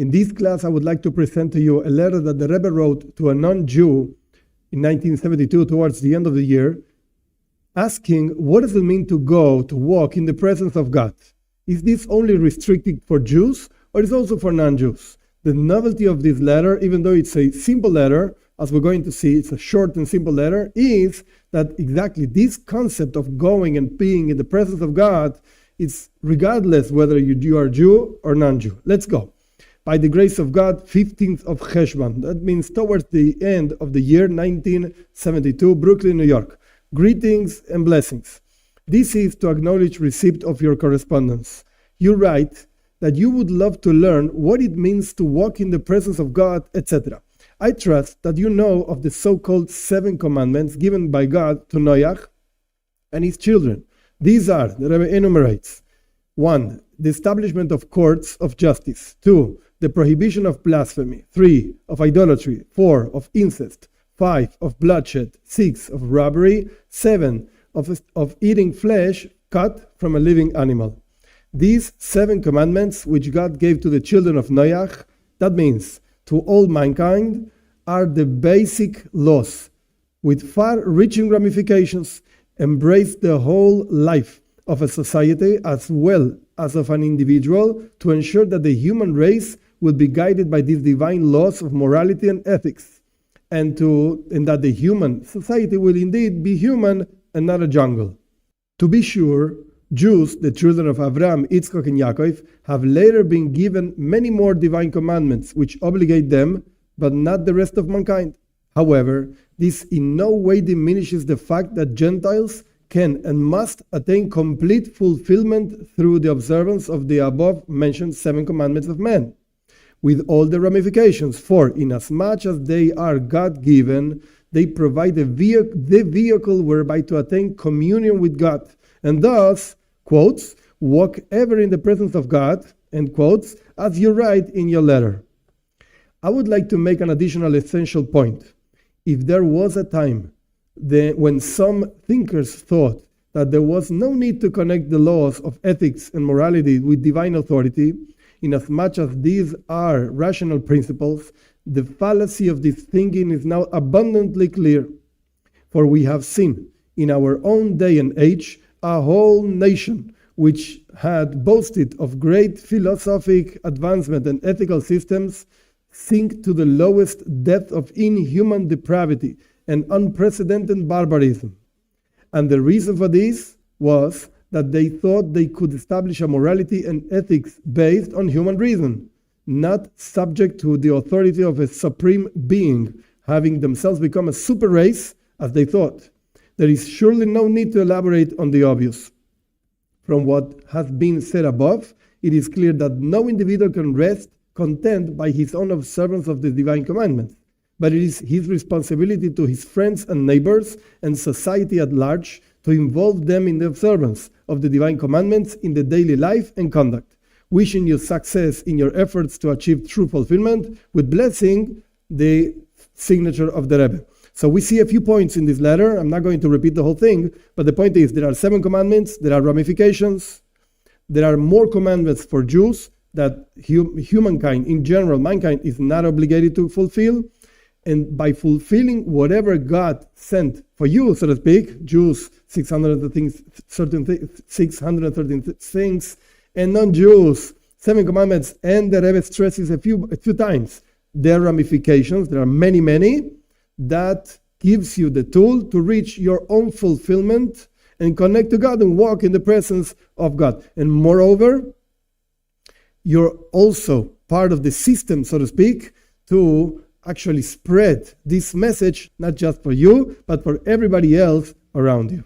In this class, I would like to present to you a letter that the Rebbe wrote to a non-Jew in 1972, towards the end of the year, asking, what does it mean to walk in the presence of God? Is this only restricted for Jews, or is it also for non-Jews? The novelty of this letter, even though it's a simple letter, as we're going to see, it's a short and simple letter, is that exactly this concept of going and being in the presence of God is regardless whether you are Jew or non-Jew. Let's go. By the grace of God, 15th of Cheshvan. That means towards the end of the year 1972, Brooklyn, New York. Greetings and blessings. This is to acknowledge receipt of your correspondence. You write that you would love to learn what it means to walk in the presence of God, etc. I trust that you know of the so-called 7 commandments given by God to Noach and his children. These are, the Rebbe enumerates: 1. The establishment of courts of justice. 2. The prohibition of blasphemy. 3. Of idolatry. 4. Of incest. 5. Of bloodshed. 6. Of robbery. 7. Of eating flesh cut from a living animal. These 7 commandments which God gave to the children of Noach, that means to all mankind, are the basic laws with far-reaching ramifications, embrace the whole life of a society as well as of an individual, to ensure that the human race will be guided by these divine laws of morality and ethics, and that the human society will indeed be human and not a jungle. To be sure, Jews, the children of Abraham, Yitzchak, and Yaakov, have later been given many more divine commandments which obligate them, but not the rest of mankind. However, this in no way diminishes the fact that Gentiles can and must attain complete fulfillment through the observance of the above-mentioned 7 commandments of men, with all the ramifications, for inasmuch as they are God-given, they provide the vehicle whereby to attain communion with God, and thus, quotes, walk ever in the presence of God, end quotes, as you write in your letter. I would like to make an additional essential point. If there was a time when some thinkers thought that there was no need to connect the laws of ethics and morality with divine authority, inasmuch as these are rational principles, the fallacy of this thinking is now abundantly clear. For we have seen in our own day and age a whole nation which had boasted of great philosophic advancement and ethical systems sink to the lowest depth of inhuman depravity and unprecedented barbarism. And the reason for this was that they thought they could establish a morality and ethics based on human reason, not subject to the authority of a supreme being, having themselves become a super race, as they thought. There is surely no need to elaborate on the obvious. From what has been said above, it is clear that no individual can rest content by his own observance of the divine commandments, but it is his responsibility to his friends and neighbors and society at large to involve them in the observance of the divine commandments in the daily life and conduct. Wishing you success in your efforts to achieve true fulfillment, with blessing, the signature of the Rebbe. So we see a few points in this letter. I'm not going to repeat the whole thing, but the point is there are 7 commandments, there are ramifications, there are more commandments for Jews that humankind, in general, mankind is not obligated to fulfill. And by fulfilling whatever God sent for you, so to speak, Jews, 613 things, and non-Jews, 7 commandments, and the Rebbe stresses a few times their ramifications. There are many, that gives you the tool to reach your own fulfillment and connect to God and walk in the presence of God. And moreover, you're also part of the system, so to speak, to actually spread this message, not just for you, but for everybody else around you.